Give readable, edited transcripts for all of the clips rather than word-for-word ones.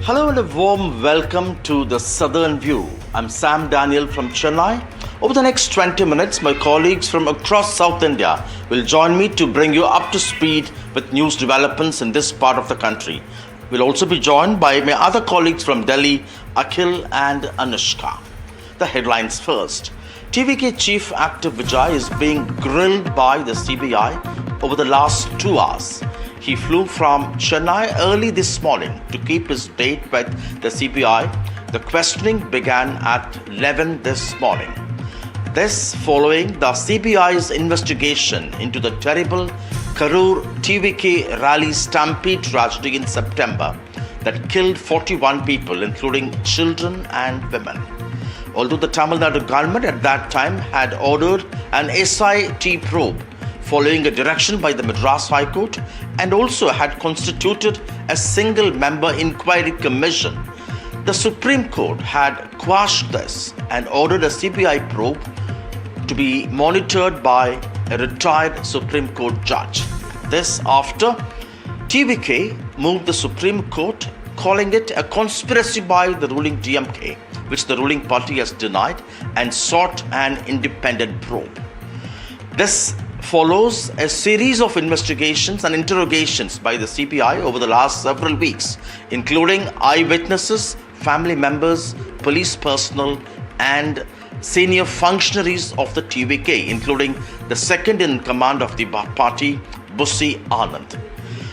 Hello and a warm welcome to the Southern View. I'm Sam Daniel from Chennai. Over the next 20 minutes, my colleagues from across South India will join me to bring you up to speed with news developments in this part of the country. We'll also be joined by my other colleagues from Delhi, Akhil and Anushka. The headlines first. TVK chief actor Vijay is being grilled by the CBI over the last 2 hours. He flew from Chennai early this morning to keep his date with the CBI. The questioning began at 11 this morning. This following the CBI's investigation into the terrible Karur TVK rally Stampede tragedy in September that killed 41 people, including children and women. Although the Tamil Nadu government at that time had ordered an SIT probe following a direction by the Madras High Court and also had constituted a single-member inquiry commission, the Supreme Court had quashed this and ordered a CBI probe to be monitored by a retired Supreme Court judge. This after TVK moved the Supreme Court, calling it a conspiracy by the ruling DMK, which the ruling party has denied, and sought an independent probe. This follows a series of investigations and interrogations by the CBI over the last several weeks, including eyewitnesses, family members, police personnel, and senior functionaries of the TVK, including the second in command of the party, Bussi Anand.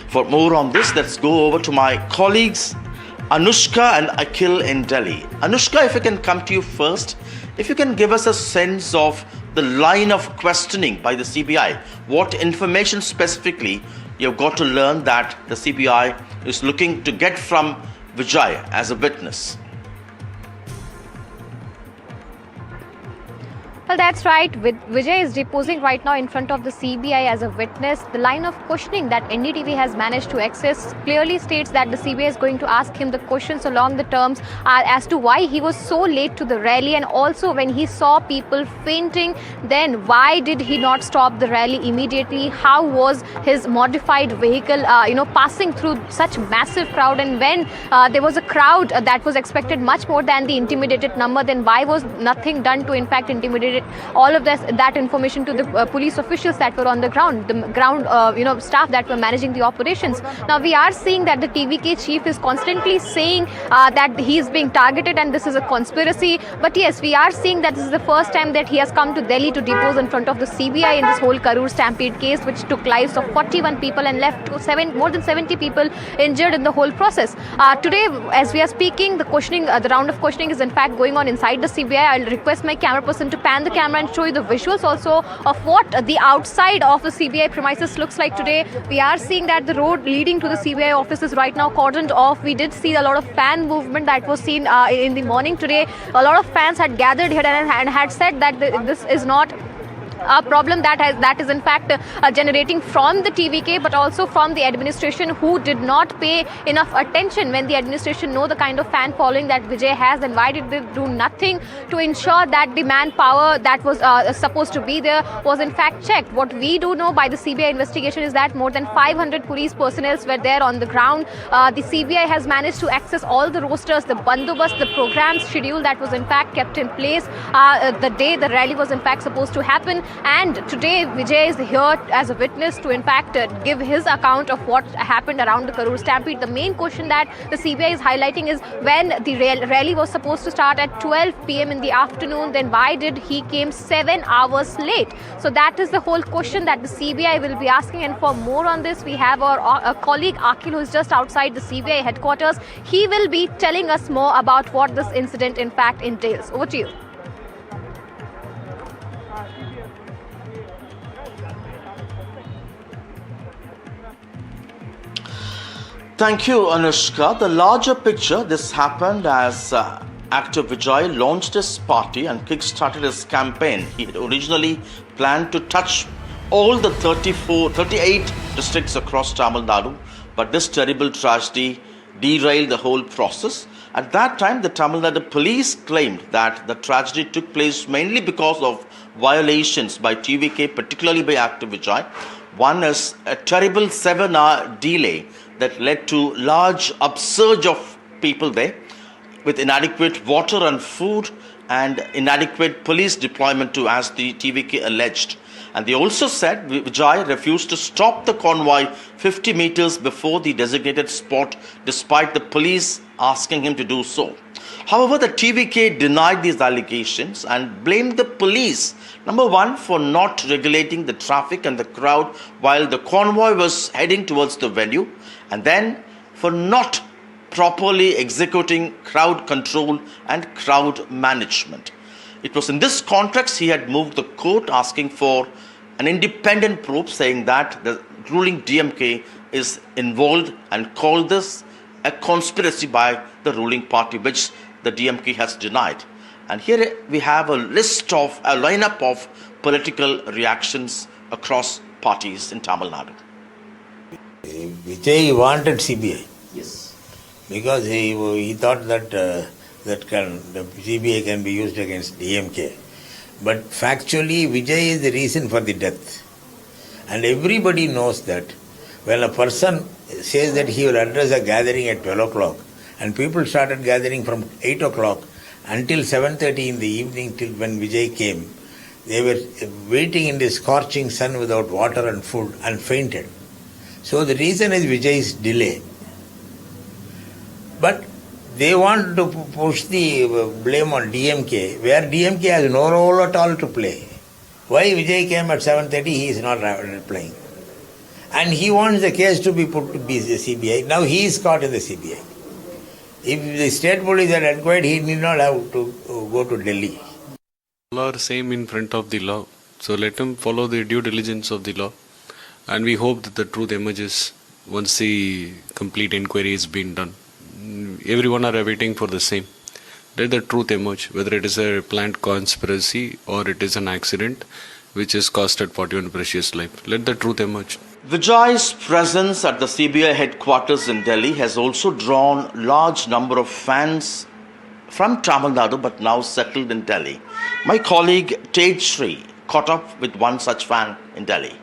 For more on this, let's go over to my colleagues Anushka and Akhil in Delhi. Anushka, if I can come to you first, if you can give us a sense of the line of questioning by the CBI, what information specifically you've got to learn that the CBI is looking to get from Vijay as a witness. Well, that's right. Vijay is deposing right now in front of the CBI as a witness. The line of questioning that NDTV has managed to access clearly states that the CBI is going to ask him the questions along the terms as to why he was so late to the rally, and also when he saw people fainting, then why did he not stop the rally immediately? How was his modified vehicle, passing through such massive crowd? And when there was a crowd that was expected much more than the intimidated number, then why was nothing done to in fact intimidate all of that information to the police officials that were on the ground, staff that were managing the operations? Now we are seeing that the TVK chief is constantly saying that he is being targeted and this is a conspiracy. But yes, we are seeing that this is the first time that he has come to Delhi to depose in front of the CBI in this whole Karur Stampede case, which took lives of 41 people and left more than 70 people injured in the whole process. Today, as we are speaking, the round of questioning is in fact going on inside the CBI. I'll request my camera person to pan the camera and show you the visuals also of what the outside of the CBI premises looks like today. We are seeing that the road leading to the CBI office is right now cordoned off. We did see a lot of fan movement that was seen in the morning today. A lot of fans had gathered here and had said that this is not a problem that is in fact generating from the TVK, but also from the administration, who did not pay enough attention. When the administration know the kind of fan following that Vijay has, then why did they do nothing to ensure that the manpower that was supposed to be there was in fact checked? What we do know by the CBI investigation is that more than 500 police personnel were there on the ground. The CBI has managed to access all the rosters, the bandobast, the program schedule that was in fact kept in place the day the rally was in fact supposed to happen. And today Vijay is here as a witness to in fact give his account of what happened around the Karur Stampede. The main question that the CBI is highlighting is, when the rally was supposed to start at 12 p.m. in the afternoon, then why did he came 7 hours late? So that is the whole question that the CBI will be asking. And for more on this, we have our colleague Akhil, who is just outside the CBI headquarters. He will be telling us more about what this incident in fact entails. Over to you. Thank you, Anushka. The larger picture, this happened as actor Vijay launched his party and kick-started his campaign. He had originally planned to touch all the 38 districts across Tamil Nadu, but this terrible tragedy derailed the whole process. At that time, the Tamil Nadu police claimed that the tragedy took place mainly because of violations by TVK, particularly by actor Vijay. One is a terrible 7-hour delay that led to large upsurge of people there with inadequate water and food and inadequate police deployment too, as the TVK alleged. And they also said Vijay refused to stop the convoy 50 meters before the designated spot despite the police asking him to do so. However, the TVK denied these allegations and blamed the police, number one, for not regulating the traffic and the crowd while the convoy was heading towards the venue, and then for not properly executing crowd control and crowd management. It was in this context he had moved the court asking for an independent probe, saying that the ruling DMK is involved, and called this a conspiracy by the ruling party, which the DMK has denied. And here we have a lineup of political reactions across parties in Tamil Nadu. Vijay wanted CBI. Yes. Because he thought that the CBI can be used against DMK. But factually, Vijay is the reason for the death. And everybody knows that when a person says that he will address a gathering at 12 o'clock, and people started gathering from 8 o'clock until 7:30 in the evening, till when Vijay came, they were waiting in the scorching sun without water and food and fainted. So the reason is Vijay's delay. But they want to push the blame on DMK, where DMK has no role at all to play. Why Vijay came at 7:30, he is not replying. And he wants the case to be put to the CBI. Now he is caught in the CBI. If the state police had inquired, he need not have to go to Delhi. All are same in front of the law. So let him follow the due diligence of the law. And we hope that the truth emerges once the complete inquiry is being done. Everyone are awaiting for the same. Let the truth emerge, whether it is a planned conspiracy or it is an accident which is costed 41 precious life. Let the truth emerge. Vijay's presence at the CBI headquarters in Delhi has also drawn large number of fans from Tamil Nadu but now settled in Delhi. My colleague Tejshri caught up with one such fan in Delhi.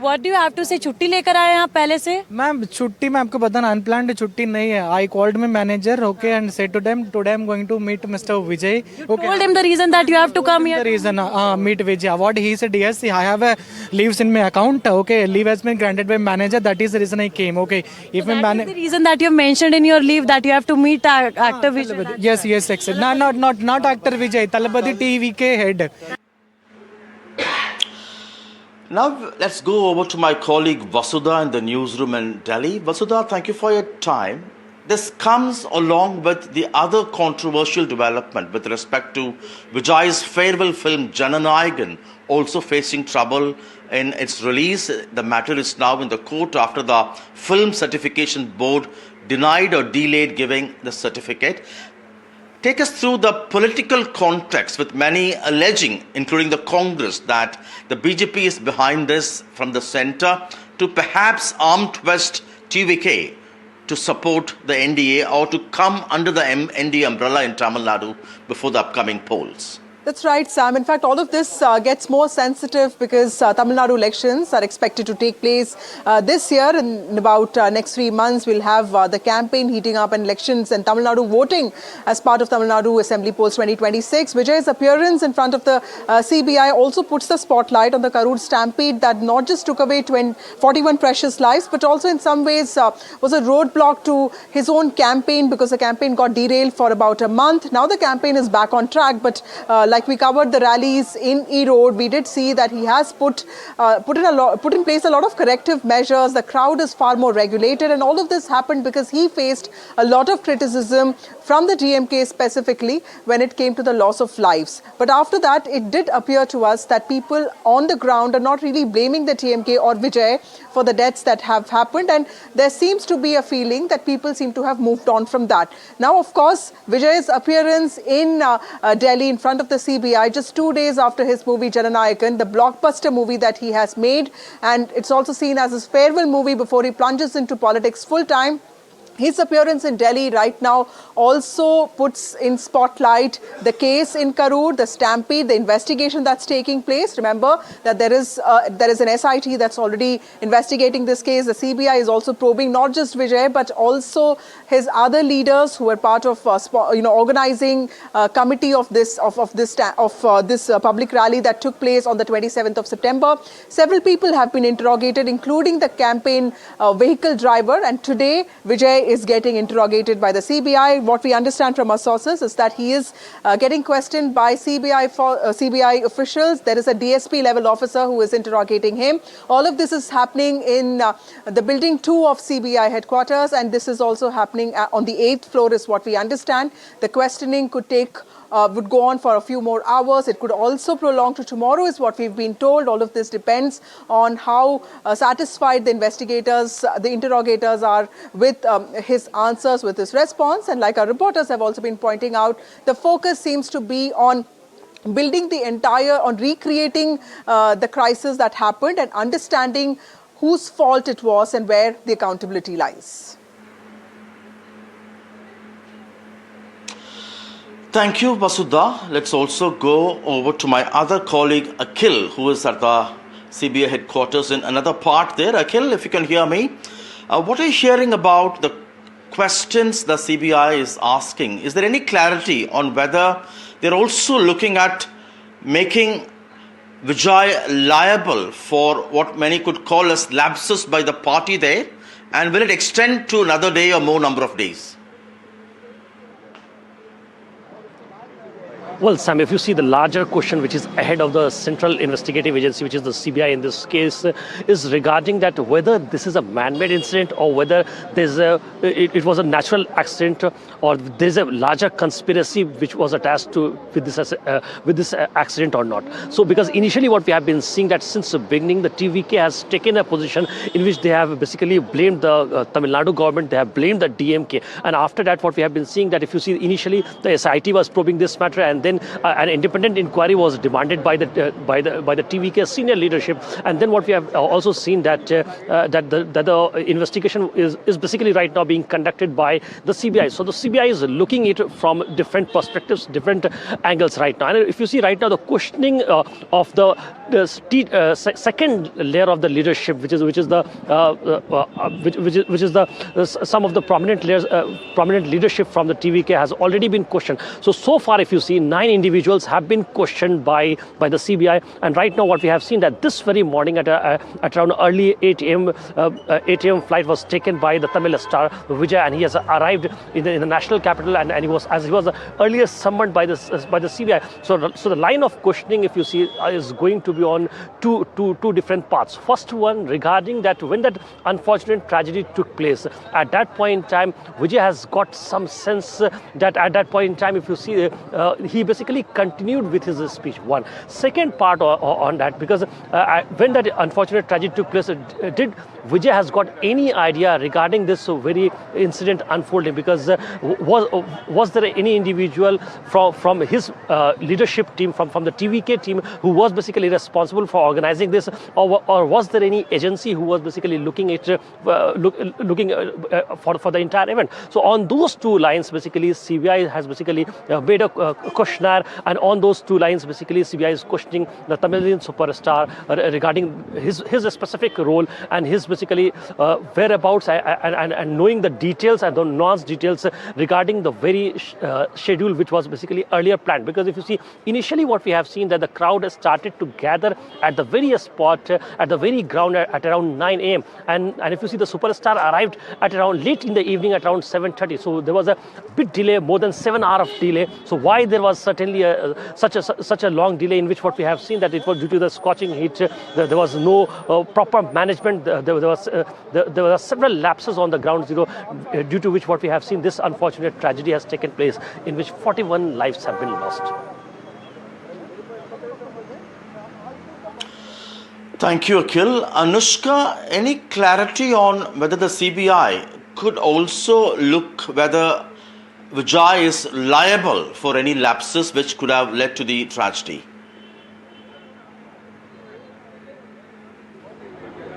What do you have to say? छुट्टी लेकर आए हैं आप पहले से? Ma'am छुट्टी मैं आपको बताना अनप्लान्ड छुट्टी नहीं है. I called my manager, okay, and said to them today I'm going to meet Mr. Vijay. Okay. Told him the reason that you have to come here. The reason meet Vijay. What he said, yes, I have a leaves in my account. Okay, leave has been granted by manager. That is the reason I came. Okay, if So my that is the reason that you have mentioned in your leave that you have to meet actor Vijay. yes, except not actor Vijay. Talabadi TVK head. Now let's go over to my colleague Vasudha in the newsroom in Delhi. Vasudha, thank you for your time. This comes along with the other controversial development with respect to Vijay's farewell film Jananayagan also facing trouble in its release. The matter is now in the court after the Film Certification Board denied or delayed giving the certificate. Take us through the political context, with many alleging, including the Congress, that the BJP is behind this from the centre to perhaps arm twist TVK to support the NDA or to come under the NDA umbrella in Tamil Nadu before the upcoming polls. That's right, Sam. In fact, all of this gets more sensitive because Tamil Nadu elections are expected to take place this year. In about next 3 months, we'll have the campaign heating up and elections and Tamil Nadu voting as part of Tamil Nadu Assembly Polls 2026. Vijay's appearance in front of the CBI also puts the spotlight on the Karur Stampede that not just took away 41 precious lives, but also in some ways was a roadblock to his own campaign because the campaign got derailed for about a month. Now the campaign is back on track, but like we covered the rallies in E-Road, we did see that he has put in place a lot of corrective measures. The crowd is far more regulated, and all of this happened because he faced a lot of criticism from the DMK specifically when it came to the loss of lives. But after that, it did appear to us that people on the ground are not really blaming the DMK or Vijay for the deaths that have happened, and there seems to be a feeling that people seem to have moved on from that. Now, of course, Vijay's appearance in Delhi in front of the CBI just 2 days after his movie Jananayagan, the blockbuster movie that he has made, and it's also seen as his farewell movie before he plunges into politics full time. His appearance in Delhi right now also puts in spotlight the case in Karur, the Stampede, the investigation that's taking place. Remember that there is an SIT that's already investigating this case. The CBI is also probing not just Vijay but also his other leaders who were part of organizing committee of this public rally that took place on the 27th of September. Several people have been interrogated, including the campaign vehicle driver, and today Vijay is getting interrogated by the CBI. What we understand from our sources is that he is getting questioned by CBI officials. There is a DSP level officer who is interrogating him. All of this is happening in the building 2 of CBI headquarters, and this is also happening on the 8th floor is what we understand. The questioning would go on for a few more hours. It could also prolong to tomorrow is what we've been told. All of this depends on how satisfied the investigators, the interrogators are with his answers, with his response. And like our reporters have also been pointing out, the focus seems to be on recreating the crisis that happened and understanding whose fault it was and where the accountability lies. Thank you, Vasudha. Let's also go over to my other colleague, Akhil, who is at the CBI headquarters in another part there. Akhil, if you can hear me. What are you hearing about the questions the CBI is asking? Is there any clarity on whether they're also looking at making Vijay liable for what many could call as lapses by the party there? And will it extend to another day or more number of days? Well, Sam, if you see the larger question which is ahead of the Central Investigative Agency, which is the CBI in this case, is regarding that whether this is a man-made incident or whether it was a natural accident or there's a larger conspiracy which was attached with this accident or not. So, because initially what we have been seeing that since the beginning, the TVK has taken a position in which they have basically blamed the Tamil Nadu government, they have blamed the DMK, and after that what we have been seeing that if you see initially the SIT was probing this matter, and then an independent inquiry was demanded by the TVK senior leadership, and then what we have also seen that the investigation is basically right now being conducted by the CBI. So the CBI is looking at it from different perspectives, different angles right now. And if you see right now the questioning of the second layer of the leadership, which is some of the prominent layers, prominent leadership from the TVK has already been questioned. So far, if you see, 9 individuals have been questioned by the CBI, and right now what we have seen that this very morning at around early 8 a.m. flight was taken by the Tamil star Vijay, and he has arrived in the national capital, and he was earlier summoned by the CBI. So the line of questioning, if you see, is going to be on two different parts. First one regarding that when that unfortunate tragedy took place, at that point in time, Vijay has got some sense that at that point in time, if you see, he basically continued with his speech. One. Second part on that, because when that unfortunate tragedy took place, did Vijay has got any idea regarding this very incident unfolding? Because was there any individual from his leadership team, from the TVK team, who was basically responsible for organizing this, or was there any agency who was basically looking at looking for the entire event? So on those two lines, basically CBI has basically made a questionnaire, and on those two lines, basically CBI is questioning the Tamilian superstar regarding his specific role and his basically whereabouts and knowing the details and the nuanced details regarding the very schedule which was basically earlier planned. Because if you see, initially what we have seen that the crowd has started to gather at the very spot, at the very ground at around 9 a.m. And if you see, the superstar arrived at around late in the evening at around 7:30. So there was a bit delay, more than 7 hours of delay. So why there was certainly such a long delay, in which what we have seen that it was due to the scorching heat. There was no proper management. There were several lapses on the ground zero, due to which what we have seen this unfortunate tragedy has taken place, in which 41 lives have been lost. Thank you, Akhil. Anushka, any clarity on whether the CBI could also look whether Vijay is liable for any lapses which could have led to the tragedy?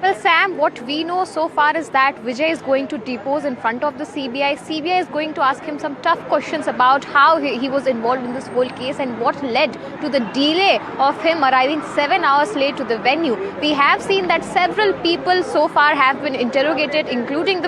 Well, Sam, what we know so far is that Vijay is going to depose in front of the CBI. CBI is going to ask him some tough questions about how he was involved in this whole case and what led to the delay of him arriving 7 hours late to the venue. We have seen that several people so far have been interrogated, including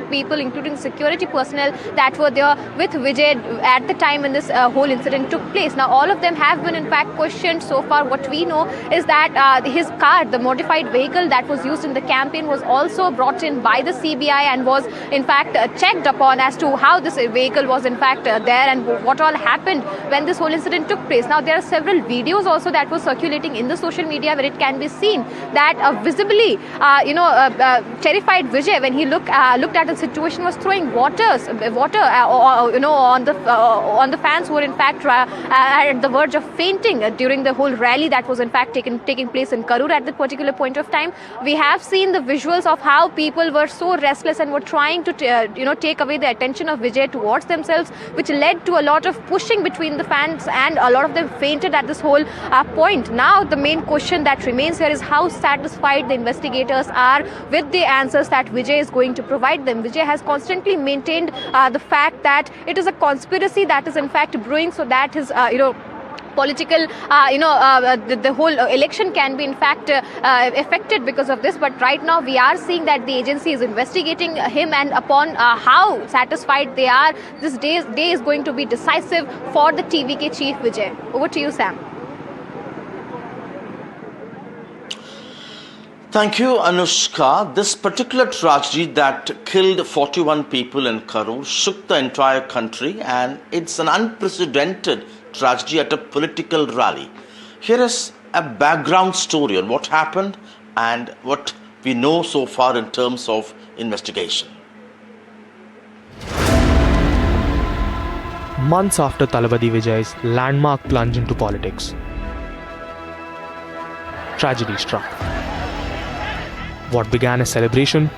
security personnel that were there with Vijay at the time when this whole incident took place. Now, all of them have been in fact questioned so far. What we know is that his car, the modified vehicle that was used in the campaign, was also brought in by the CBI and was in fact checked upon as to how this vehicle was in fact there and what all happened when this whole incident took place. Now, there are several videos also that were circulating in the social media where it can be seen that visibly, terrified Vijay, when he looked at the situation, was throwing water on the fans who were in fact at the verge of fainting during the whole rally that was in fact taking place in Karur at that particular point of time. We have seen the visuals of how people were so restless and were trying to take away the attention of Vijay towards themselves, which led to a lot of pushing between the fans, and a lot of them fainted at this whole point. Now, the main question that remains here is how satisfied the investigators are with the answers that Vijay is going to provide them. Vijay has constantly maintained the fact that it is a conspiracy that is in fact brewing so that his political, the whole election can be in fact affected because of this. But right now we are seeing that the agency is investigating him, and upon how satisfied they are, this day is going to be decisive for the TVK chief Vijay. Over to you, Sam. Thank you, Anushka. This particular tragedy that killed 41 people in Karur shook the entire country, and it's an unprecedented tragedy at a political rally. Here is a background story on what happened and what we know so far in terms of investigation. Months after Talabadi Vijay's landmark plunge into politics, tragedy struck. What began as celebration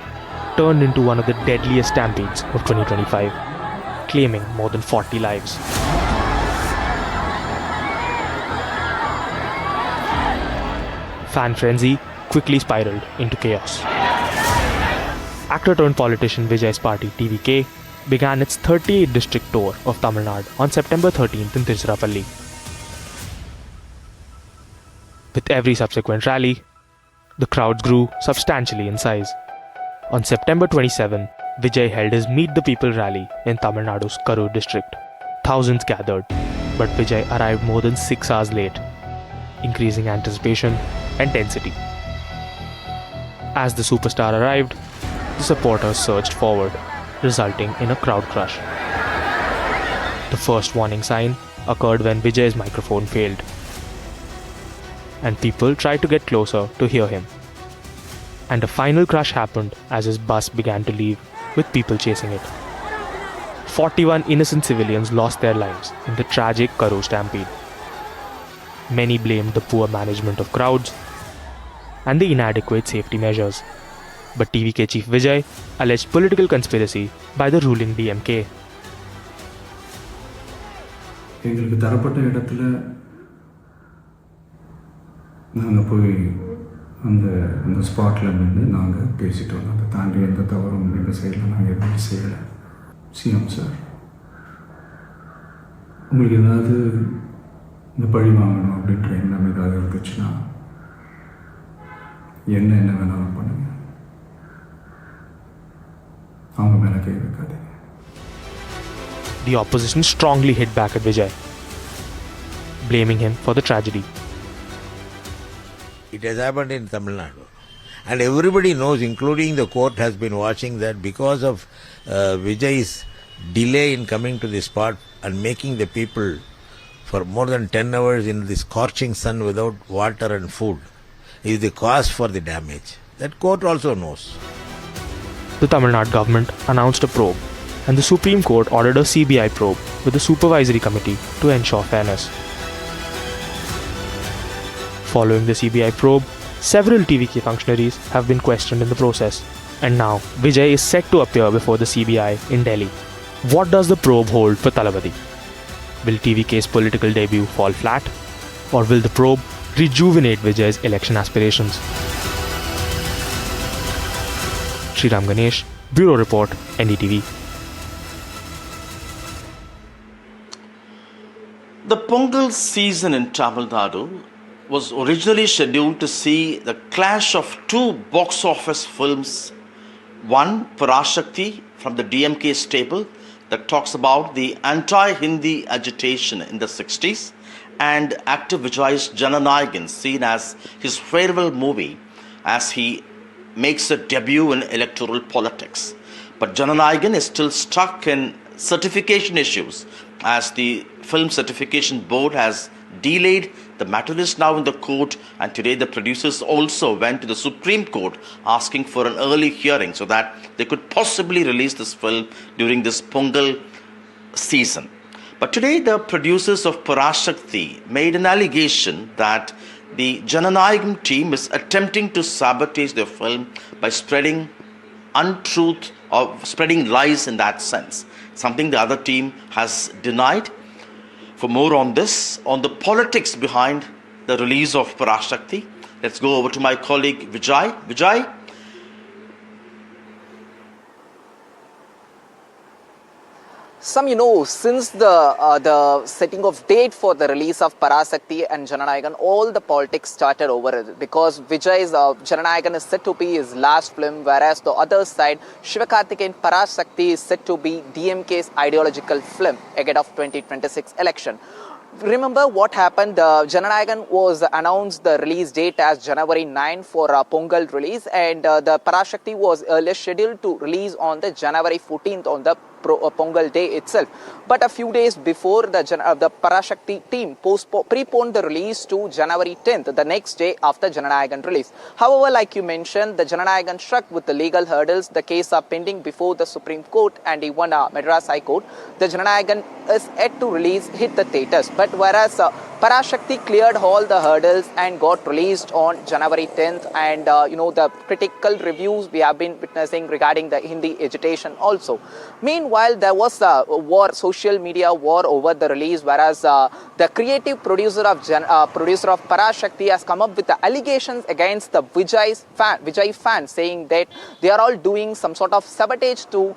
turned into one of the deadliest stampedes of 2025, claiming more than 40 lives. Fan frenzy quickly spiraled into chaos. Actor-turned-politician Vijay's party TVK began its 38th district tour of Tamil Nadu on September 13th in Tiruchirappalli. With every subsequent rally, the crowds grew substantially in size. On September 27, Vijay held his Meet the People rally in Tamil Nadu's Karur district. Thousands gathered, but Vijay arrived more than 6 hours late, increasing anticipation and tensity. As the superstar arrived, the supporters surged forward, resulting in a crowd crush. The first warning sign occurred when Vijay's microphone failed, and people tried to get closer to hear him. And a final crash happened as his bus began to leave, with people chasing it. 41 innocent civilians lost their lives in the tragic Karur Stampede. Many blamed the poor management of crowds and the inadequate safety measures. But TVK chief Vijay alleged political conspiracy by the ruling DMK. எங்களுக்கு தரப்பட்ட இடத்துல நாங்கள் போய் அந்த ஸ்பாட்டில் நின்று நாங்கள் பேசிட்டோம். அதை தாண்டி எந்த தவறும் எங்கள் சைடில் நாங்கள் எதுவும் செய்யலை. சிஎம் சார், உங்களுக்கு ஏதாவது இந்த பழி வாங்கணும் அப்படின்ற எண்ணம் ஏதாவது இருந்துச்சுன்னா என்ன வேணாலும் பண்ணுங்க, அவங்க மேலே கை வைக்காதீங்க. The opposition strongly hit back at Vijay, blaming him for the tragedy. It has happened in Tamil Nadu. And everybody knows, including the court, has been watching that because of Vijay's delay in coming to the spot and making the people for more than 10 hours in the scorching sun without water and food is the cause for the damage. That court also knows. The Tamil Nadu government announced a probe, and the Supreme Court ordered a CBI probe with a supervisory committee to ensure fairness. Following the CBI probe, several TVK functionaries have been questioned in the process, and now Vijay is set to appear before the CBI in Delhi. What does the probe hold for Talabadi? Will TVK's political debut fall flat, or will the probe rejuvenate Vijay's election aspirations? Sriram Ganesh, Bureau Report, NDTV. The Pongal season in Tamil Nadu was originally scheduled to see the clash of two box office films. One, Parashakti from the DMK stable that talks about the anti-Hindi agitation in the 60s, and actor Vijay's Jananayagan, seen as his farewell movie as he makes a debut in electoral politics. But Jananayagan is still stuck in certification issues as the Film Certification Board has delayed. The matter is now in the court, and today the producers also went to the Supreme Court asking for an early hearing so that they could possibly release this film during this Pongal season. But today the producers of Parashakti made an allegation that the Jananayagam team is attempting to sabotage their film by spreading untruth or spreading lies in that sense, something the other team has denied. For more on this, on the politics behind the release of Parashakti, let's go over to my colleague Vijay. Vijay? Sam, since the setting of date for the release of Parashakti and Jananayagan, all the politics started over it, because Vijay's Jananayagan is said to be his last film, whereas the other side, Sivakarthikeyan Parashakti, is said to be DMK's ideological film ahead of 2026 election. Remember what happened? Jananayagan was announced the release date as January 9 for Pongal release, and the Parashakti was earlier scheduled to release on the January 14th on the Pongal day itself. But a few days before, the Parashakti team preponed the release to January 10th, the next day after Jananayagan release. However, like you mentioned, the Jananayagan struck with the legal hurdles. The case are pending before the Supreme Court and even Madras High Court. The Jananayagan is yet to hit the theatres. But whereas Parashakti cleared all the hurdles and got released on January 10th, and the critical reviews we have been witnessing regarding the Hindi agitation also. Meanwhile, there was a war, social media war over the release, whereas the creative producer of Parashakti has come up with the allegations against the Vijay fans, saying that they are all doing some sort of sabotage to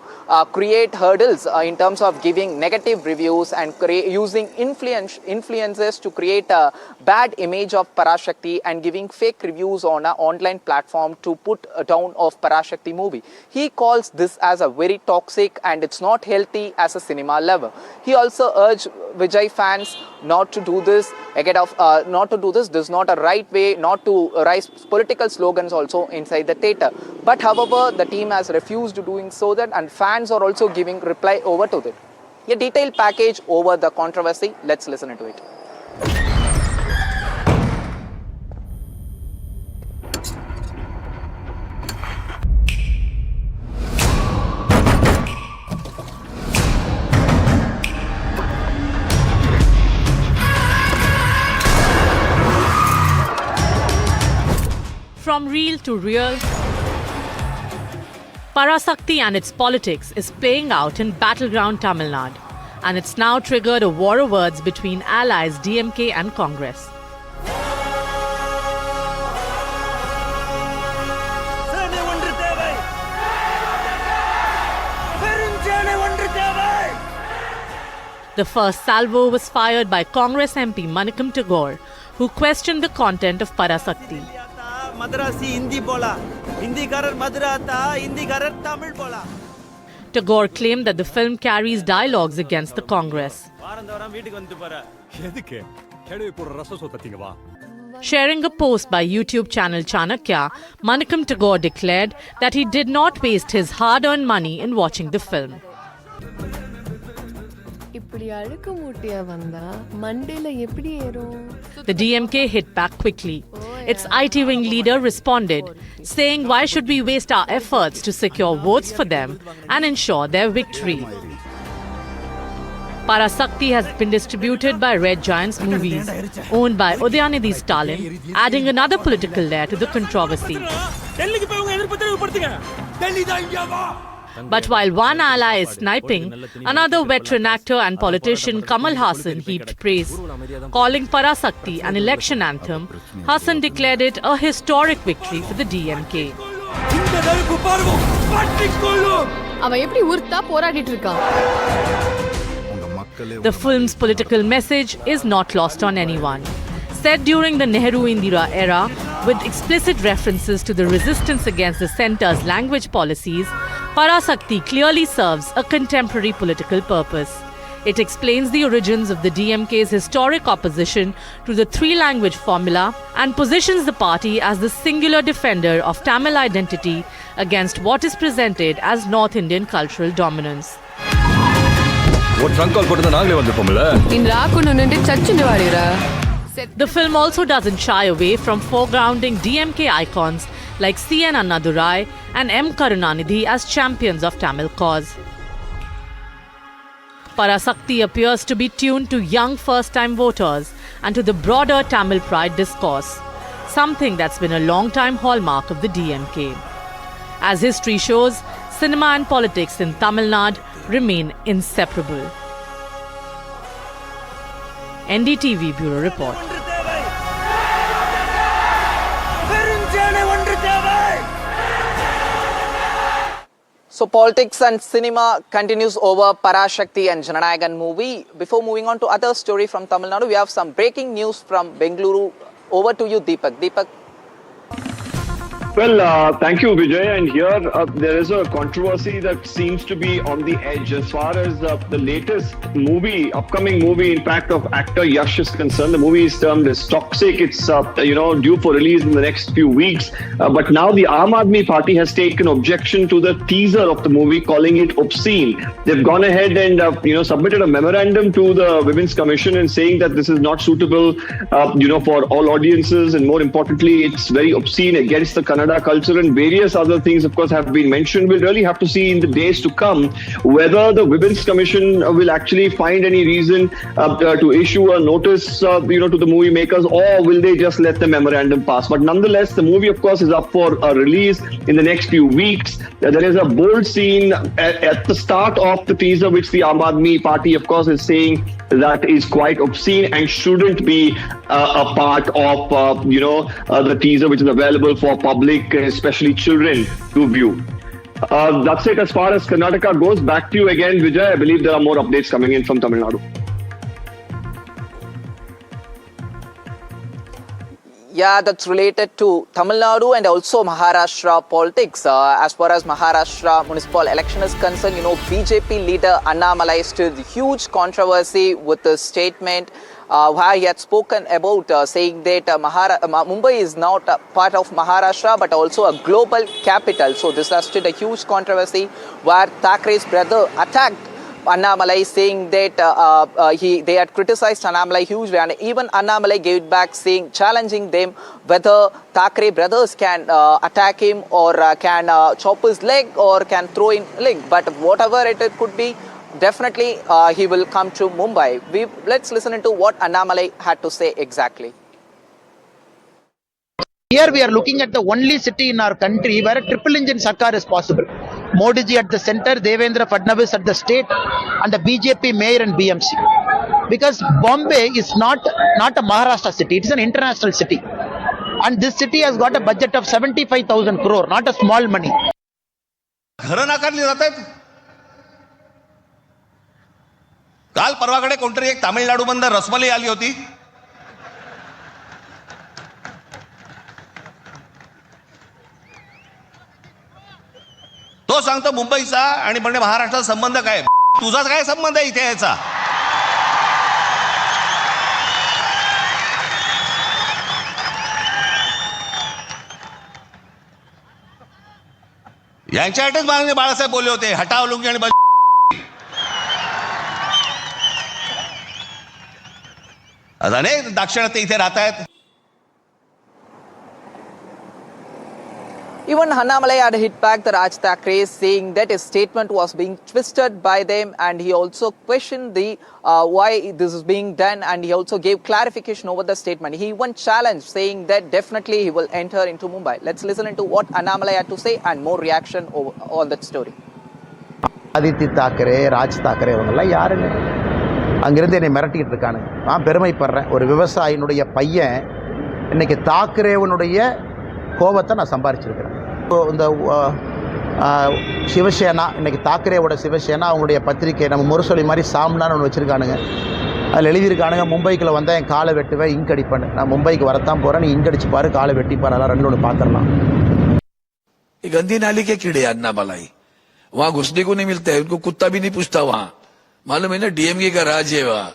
create hurdles in terms of giving negative reviews and using influencers to create a bad image of Parashakti and giving fake reviews on an online platform to put down of Parashakti movie. He calls this as a very toxic and it's not healthy as a cinema lover. He also urged Vijay fans not to do this. This is not a right way, not to raise political slogans also inside the theatre. But however, the team has refused to doing so that, and fans are also giving reply over to that. A detailed package over the controversy. Let's listen to it. From real to real, Parashakti and its politics is playing out in battleground Tamil Nadu, and it's now triggered a war of words between allies DMK and Congress. The first salvo was fired by Congress MP Manikam Tagore, who questioned the content of Parashakti. Tagore claimed that the film carries dialogues against the Congress. Sharing a post by YouTube channel Chanakya, Manikam Tagore declared that he did not waste his hard-earned money in watching the film. The DMK hit back quickly. Its IT wing leader responded, saying, "Why should we waste our efforts to secure votes for them and ensure their victory?" Parashakti has been distributed by Red Giants Movies, owned by Udayanidhi Stalin, adding another political layer to the controversy. But while one ally is sniping, another veteran actor and politician, Kamal Haasan, heaped praise. Calling Parashakti an election anthem, Haasan declared it a historic victory for the DMK. The film's political message is not lost on anyone. Set during the Nehru-Indira era, with explicit references to the resistance against the centre's language policies, Parasakti clearly serves a contemporary political purpose. It explains the origins of the DMK's historic opposition to the three-language formula and positions the party as the singular defender of Tamil identity against what is presented as North Indian cultural dominance. The film also doesn't shy away from foregrounding DMK icons like C.N. Annadurai and M. Karunanidhi as champions of Tamil cause. Parasakti appears to be tuned to young first-time voters and to the broader Tamil pride discourse, something that's been a long-time hallmark of the DMK. As history shows, cinema and politics in Tamil Nadu remain inseparable. NDTV Bureau Report. So politics and cinema continues over Parasakti and Jananayagan movie. Before moving on to other story from Tamil Nadu, we have some breaking news from Bengaluru. Over to you, Deepak. Deepak. Well, thank you, Vijay. And here there is a controversy that seems to be on the edge as far as the latest movie, upcoming movie, in fact, of actor Yash is concerned. The movie is termed as Toxic. It's due for release in the next few weeks. But now the Aam Aadmi Party has taken objection to the teaser of the movie, calling it obscene. They've gone ahead and submitted a memorandum to the Women's Commission and saying that this is not suitable, for all audiences, and more importantly, it's very obscene against the Kannada culture, and various other things, of course, have been mentioned. We'll really have to see in the days to come whether the Women's Commission will actually find any reason to issue a notice, to the movie makers, or will they just let the memorandum pass? But nonetheless, the movie, of course, is up for a release in the next few weeks. There is a bold scene at the start of the teaser, which the Aam Aadmi Party, of course, is saying that is quite obscene and shouldn't be a part of, the teaser, which is available for public, especially children, to view. That's it as far as Karnataka goes. Back to you again, Vijay. I believe there are more updates coming in from Tamil Nadu. Yeah, that's related to Tamil Nadu and also Maharashtra politics. As far as Maharashtra municipal election is concerned, BJP leader Annamalai stirred huge controversy with a statement where he had spoken about saying that Mumbai is not part of Maharashtra but also a global capital. So this has stirred a huge controversy where Thackeray's brother attacked Annamalai, saying that they had criticized Annamalai hugely, and even Annamalai gave it back, challenging them whether Thackray brothers can attack him or can chop his leg or can throw in leg. But whatever it could be, definitely he will come to Mumbai. Let's listen to what Annamalai had to say exactly. Here we are looking at the only city in our country where a triple engine Sarkar is possible. Modi ji at the center, Devendra Fadnavis at the state, and the BJP mayor and BMC. Because Bombay is not a Maharashtra city, it is an international city. And this city has got a budget of 75,000 crore, not a small money. घरं नाकारली जातात. काल परवाकडे कोणतरी एक तामिळनाडूमधून रसमलाई आली होती. तो सांगतो मुंबईचा आणि म्हणजे महाराष्ट्राचा संबंध काय? तुझा काय संबंध आहे इथे याचा? यांच्यासाठीच माननीय बाळासाहेब बोलले होते, हटाव लुंगी आणि आता नाही दाक्षिणात्य इथे राहत आहेत. Even Annamalai had hit back the Raj Thackeray, saying that his statement was being twisted by them, and he also questioned the why this is being done, and he also gave clarification over the statement. He even challenged, saying that definitely he will enter into Mumbai. Let's listen to what Annamalai had to say and more reaction on that story. Aditya Thackeray, Raj Thackeray, அவங்கெல்லாம் யாருங்க? அங்கிருந்து என்னை மிரட்டிட்டு இருக்கானுங்க. நான் பெருமைப்படுறேன், ஒரு விவசாயினுடைய பையன் இன்னைக்கு தாக்கரேவனுடைய கோபத்தை நான் சம்பாரிச்சிருக்கிறேன். இந்த சிவசேனா இன்றைக்கி தாக்கரேவோட சிவசேனா அவங்களுடைய பத்திரிக்கை நம்ம முரசொலி மாதிரி சாம்னான்னு ஒன்று வச்சுருக்கானுங்க. அதில் எழுதியிருக்கானுங்க, மும்பைக்குள்ளே வந்தால் என் காலை வெட்டுவேன், இங்க் அடிப்பேன். நான் மும்பைக்கு வரத்தான் போகிறேன், நீ இங்க் அடிச்சு பாரு, காலை வெட்டிப்பார். அதெல்லாம் ரெண்டு ஒன்று பார்த்துடலாம். गंदी नाली के कीड़े अन्ना मलाई, वहां घुसने को नहीं मिलता है, उनको कुत्ता भी नहीं पूछता वहां. मालूम है ना, डीएमके का राज है वहां.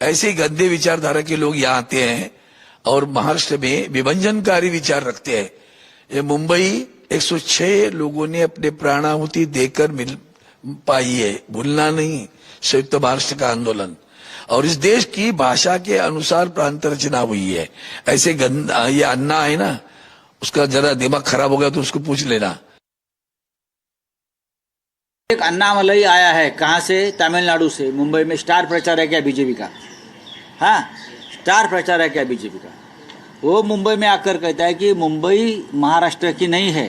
ऐसे ही गंदे विचारधारा के लोग यहाँ आते हैं और महाराष्ट्र में विभजनकारी विचार रखते हैं. ये मुंबई 106 लोगों ने अपने प्राणाहुति देकर मिल पाई है, भूलना नहीं. संयुक्त महाराष्ट्र का आंदोलन और इस देश की भाषा के अनुसार प्रांत रचना हुई है. ऐसे ये अन्ना है ना, उसका जरा दिमाग खराब हो गया तो उसको पूछ लेना. एक अन्नामलई आया है, कहाँ से? तमिलनाडु से. मुंबई में स्टार प्रचार है क्या बीजेपी का? हाँ, स्टार प्रचार है क्या बीजेपी का? वो मुंबई में आकर कहता है कि मुंबई महाराष्ट्र की नहीं है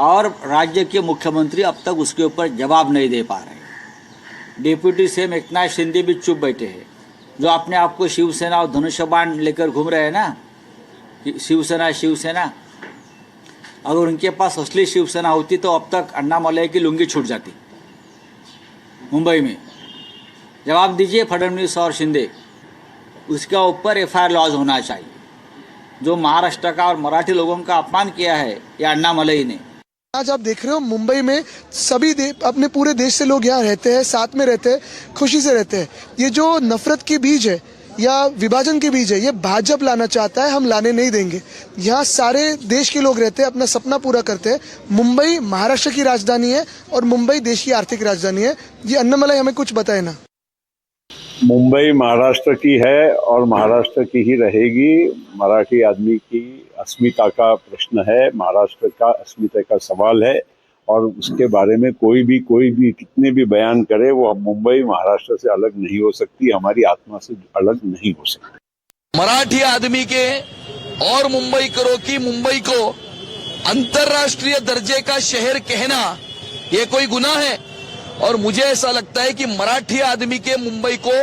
और राज्य के मुख्यमंत्री अब तक उसके ऊपर जवाब नहीं दे पा रहे. डिप्यूटी सीएम एकनाथ शिंदे भी चुप बैठे हैं, जो अपने आप को शिवसेना और धनुष्य बाण लेकर घूम रहे हैं ना, शिवसेना शिवसेना. अगर उनके पास असली शिवसेना होती तो अब तक अन्नामलई की लुंगी छूट जाती मुंबई में. जवाब दीजिए फडणवीस और शिंदे, उसके ऊपर एफआईआर लॉज होना चाहिए. जो महाराष्ट्र का और मराठी लोगों का अपमान किया है ये अन्नामलई ने. आज आप देख रहे हो मुंबई में सभी अपने पूरे देश से लोग यहाँ रहते हैं, साथ में रहते हैं, खुशी से रहते हैं. ये जो नफरत के बीज है या विभाजन के बीज है, ये भाजपा लाना चाहता है, हम लाने नहीं देंगे. यहाँ सारे देश के लोग रहते हैं, अपना सपना पूरा करते हैं. मुंबई महाराष्ट्र की राजधानी है और मुंबई देश की आर्थिक राजधानी है. ये अन्नामलई हमें कुछ बताए ना. मुंबई महाराष्ट्र की है और महाराष्ट्र की ही रहेगी. मराठी आदमी की अस्मिता का प्रश्न है, महाराष्ट्र का अस्मिता का सवाल है और उसके बारे में कोई भी कितने भी बयान करे, वो मुंबई महाराष्ट्र से अलग नहीं हो सकती, हमारी आत्मा से अलग नहीं हो सकती. मराठी आदमी के और मुंबई करो कि मुंबई को अंतर्राष्ट्रीय दर्जे का शहर कहना ये कोई गुनाह है. और मुझे ऐसा लगता है कि मराठी आदमी के मुंबई को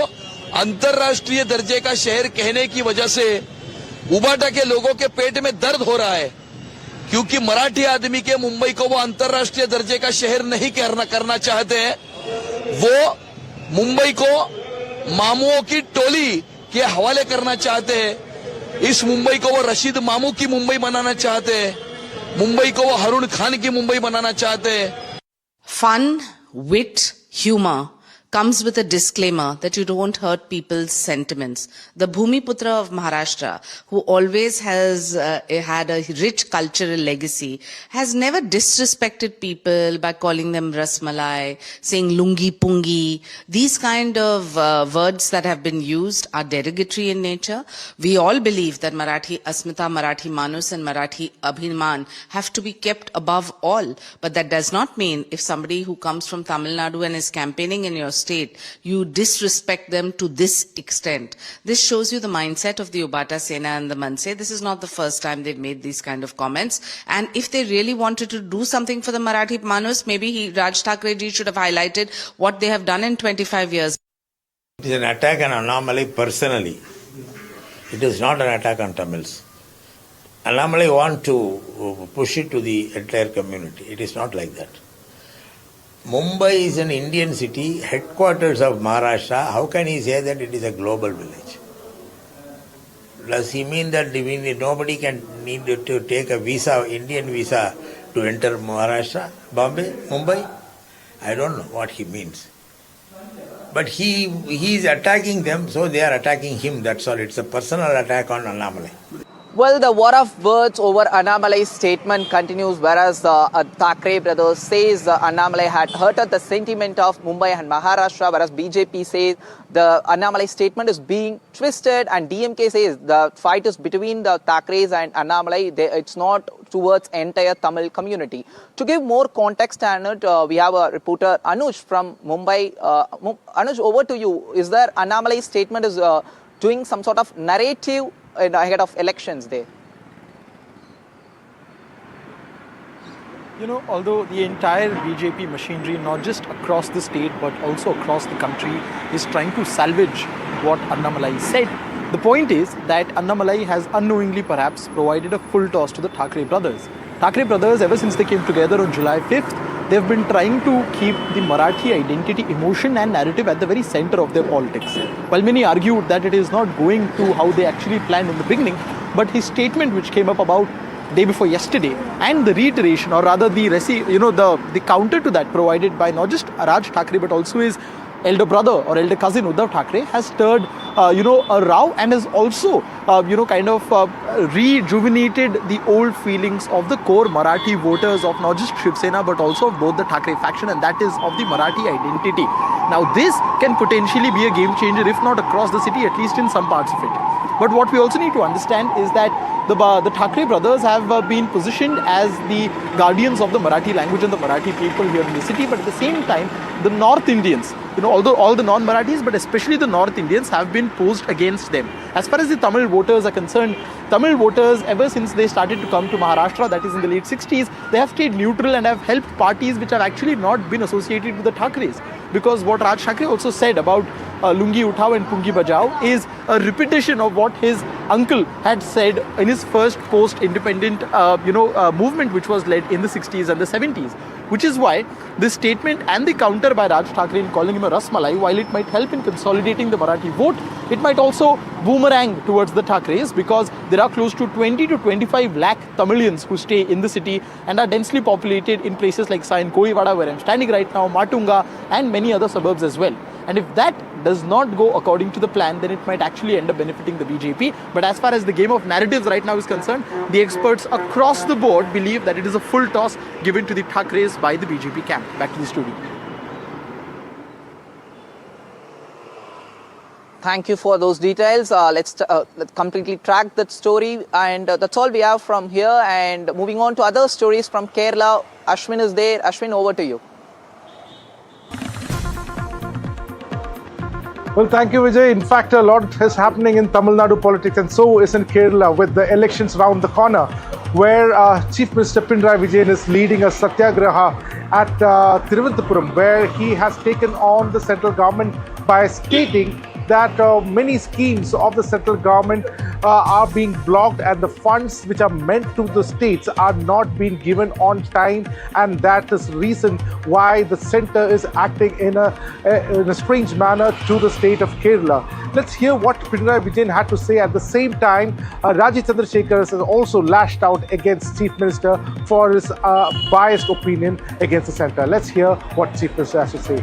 अंतर्राष्ट्रीय दर्जे का शहर कहने की वजह से उबाटा के लोगों के पेट में दर्द हो रहा है, क्योंकि मराठी आदमी के मुंबई को वो अंतर्राष्ट्रीय दर्जे का शहर नहीं करना चाहते हैं. वो मुंबई को मामुओं की टोली के हवाले करना चाहते हैं. इस मुंबई को वो रशीद मामू की मुंबई बनाना चाहते हैं, मुंबई को वो हारून खान की मुंबई बनाना चाहते हैं. Fun, wit, humor comes with a disclaimer that you don't hurt people's sentiments. The Bhumiputra of Maharashtra, who always has had a rich cultural legacy, has never disrespected people by calling them rasmalai, saying lungi pungi. These kind of words that have been used are derogatory in nature. We all believe that Marathi Asmita, Marathi Manus and Marathi Abhiman have to be kept above all. But that does not mean if somebody who comes from Tamil Nadu and is campaigning in your state, you disrespect them to this extent. This shows you the mindset of the Ubata Sena and the Manse. This is not the first time they've made these kind of comments. And if they really wanted to do something for the Marathi Manus, maybe Raj Thackeray ji should have highlighted what they have done in 25 years. It is an attack on Annamalai personally. It is not an attack on Tamils. Annamalai want to push it to the entire community. It is not like that. Mumbai is an Indian city, headquarters of Maharashtra. How can he say that it is a global village? Does he mean that nobody can need to take a visa, Indian visa, to enter Maharashtra, Bombay, Mumbai? I don't know what he means. But he is attacking them, so they are attacking him. That's all. It's a personal attack on Annamalai. Well, the war of words over Annamalai's statement continues, whereas Thackeray brothers says Annamalai had hurted the sentiment of Mumbai and Maharashtra, whereas BJP says the Annamalai statement is being twisted, and DMK says the fight is between the Thackerays and Annamalai. It's not towards entire Tamil community. To give more context on it, we have a reporter Anuj from Mumbai. Anuj, over to you. Is there Annamalai's statement is doing some sort of narrative ahead of elections there? You know, although the entire BJP machinery, not just across the state but also across the country, is trying to salvage what Annamalai said, the point is that Annamalai has unknowingly perhaps provided a full toss to the Thackeray brothers. Thackeray brothers, ever since they came together on July 5th, they've been trying to keep the Marathi identity, emotion and narrative at the very center of their politics. While many argued that it is not going to how they actually planned in the beginning, but his statement which came up about day before yesterday and the reiteration, or rather the counter to that provided by not just Raj Thackeray but also his elder brother or elder cousin Uddhav Thackeray has stirred a row and has also rejuvenated the old feelings of the core Marathi voters of not just Shiv Sena but also of both the Thackeray faction, and that is of the Marathi identity. Now this can potentially be a game changer, if not across the city, at least in some parts of it. But what we also need to understand is that the Thackeray brothers have been positioned as the guardians of the Marathi language and the Marathi people here in the city, but at the same time the North Indians, although all the non-Marathis, but especially the North Indians have been posed against them. As far as the Tamil voters are concerned, Tamil voters, ever since they started to come to Maharashtra, that is in the late 60s, they have stayed neutral and have helped parties which have actually not been associated with the Thackerays. Because what Raj Thackeray also said about Lungi Uthao and Pungi Bajao is a repetition of what his uncle had said in his first post-independent movement which was led in the 60s and the 70s. Which is why this statement and the counter by Raj Thackeray in calling him a Rasmalai, while it might help in consolidating the Marathi vote, it might also boomerang towards the Thackerays, because there are close to 20 to 25 lakh Tamilians who stay in the city and are densely populated in places like Sayan Koivada, where I'm standing right now, Matunga and many other suburbs as well. And if that does not go according to the plan, then it might actually end up benefiting the BJP. But as far as the game of narratives right now is concerned, the experts across the board believe that it is a full toss given to the Thackerays by the BJP camp. Back to the studio. Thank you for those details. Let's completely track that story, and that's all we have from here. And moving on to other stories from Kerala, Ashwin is there. Ashwin, over to you. Well, thank you, Vijay. In fact, a lot is happening in Tamil Nadu politics, and so is in Kerala, with the elections round the corner, where Chief Minister Pinarayi Vijay is leading a satyagraha at Thiruvananthapuram, where he has taken on the central government by stating that many schemes of the central government are being blocked, and the funds which are meant to the states are not being given on time, and that is reason why the centre is acting in a strange manner to the state of Kerala. Let's hear what Pinarayi Vijayan had to say. At the same time, Rajiv Chandrasekhar has also lashed out against Chief Minister for his biased opinion against the centre. Let's hear what Chief Minister has to say.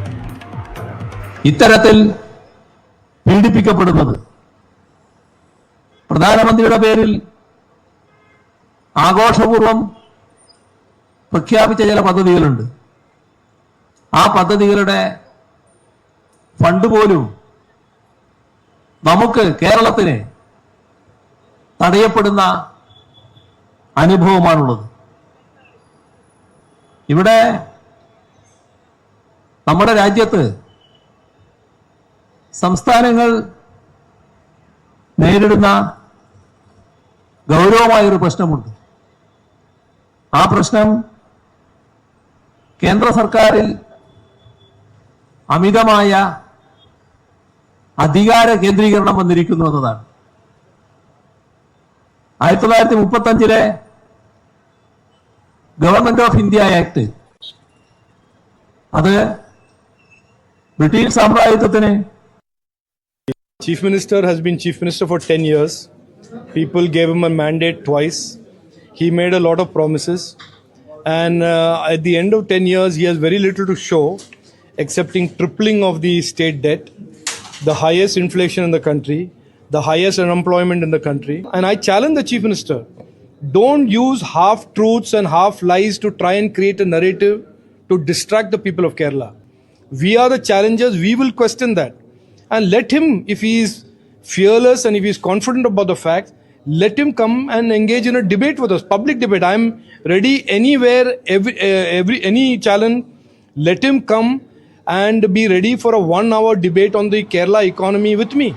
പീഡിപ്പിക്കപ്പെടുന്നത് പ്രധാനമന്ത്രിയുടെ പേരിൽ ആഘോഷപൂർവം പ്രഖ്യാപിച്ച ചില പദ്ധതികളുണ്ട്. ആ പദ്ധതികളുടെ fund പോലും നമുക്ക് കേരളത്തിന് തടയപ്പെടുന്ന അനുഭവമാണുള്ളത്. ഇവിടെ നമ്മുടെ രാജ്യത്ത് സംസ്ഥാനങ്ങൾ നേരിടുന്ന ഗൗരവമായൊരു പ്രശ്നമുണ്ട്. ആ പ്രശ്നം കേന്ദ്ര സർക്കാരിൽ അമിതമായ അധികാര കേന്ദ്രീകരണം വന്നിരിക്കുന്നു എന്നതാണ്. 1935 ഗവൺമെന്റ് ഓഫ് ഇന്ത്യ ആക്ട്, അത് British സാമ്രാജ്യത്വത്തിന്. Chief Minister has been Chief Minister for 10 years. People gave him a mandate twice. He made a lot of promises. And at the end of 10 years, he has very little to show, excepting tripling of the state debt, the highest inflation in the country, the highest unemployment in the country. And I challenge the Chief Minister, don't use half-truths and half-lies to try and create a narrative to distract the people of Kerala. We are the challengers. We will question that. And let him, if he is fearless and if he is confident about the facts, let him come and engage in a debate with us, public debate. I am ready anywhere, any challenge. Let him come and be ready for a 1 hour debate on the Kerala economy with me.